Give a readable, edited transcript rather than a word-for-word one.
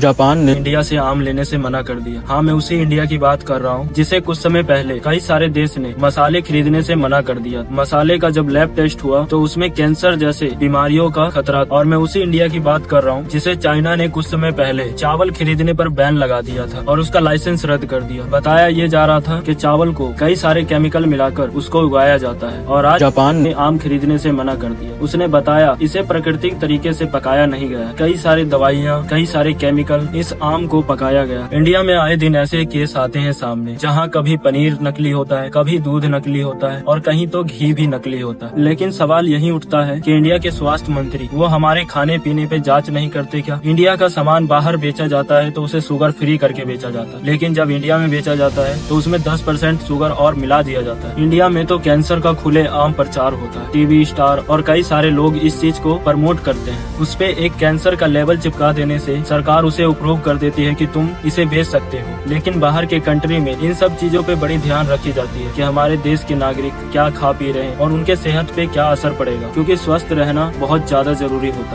Japan ने India से आम लेने से मना कर दिया। हाँ, मैं उसी इंडिया की बात कर रहा हूँ जिसे कुछ समय पहले कई सारे देश ने मसाले खरीदने से मना कर दिया। मसाले का जब लैब टेस्ट हुआ तो उसमें कैंसर जैसे बीमारियों का खतरा। और मैं उसी इंडिया की बात कर रहा हूँ जिसे चाइना ने कुछ समय पहले चावल खरीदने पर बैन लगा दिया था और उसका लाइसेंस रद्द कर दिया। बताया ये जा रहा था कि चावल को कई सारे केमिकल मिलाकर उसको उगाया जाता है और आज जापान ने आम खरीदने से मना कर दिया। उसने बताया इसे प्राकृतिक तरीके से पकाया नहीं गया, कई सारी दवाइयाँ, कई सारे केमिकल इस आम को पकाया गया। इंडिया में आए दिन ऐसे केस आते हैं सामने जहाँ कभी पनीर नकली होता है, कभी दूध नकली होता है और कहीं तो घी भी नकली होता है। लेकिन सवाल यही उठता है कि इंडिया के स्वास्थ्य मंत्री वो हमारे खाने पीने पे जांच नहीं करते क्या? इंडिया का सामान बाहर बेचा जाता है तो उसे शुगर फ्री करके बेचा जाता है, लेकिन जब इंडिया में बेचा जाता है तो उसमें 10% शुगर और मिला दिया जाता है। इंडिया में तो कैंसर का खुले आम प्रचार होता है, टीवी स्टार और कई सारे लोग इस चीज को प्रमोट करते हैं। उस पे एक कैंसर का लेबल चिपका देने से सरकार उसे अप्रूव कर देती है कि तुम इसे बेच सकते हो। लेकिन बाहर के कंट्री में इन सब चीजों पे बड़ी ध्यान रखी जाती है कि हमारे देश के नागरिक क्या खा पी रहे हैं और उनके सेहत पे क्या असर पड़ेगा, क्योंकि स्वस्थ रहना बहुत ज्यादा जरूरी होता है।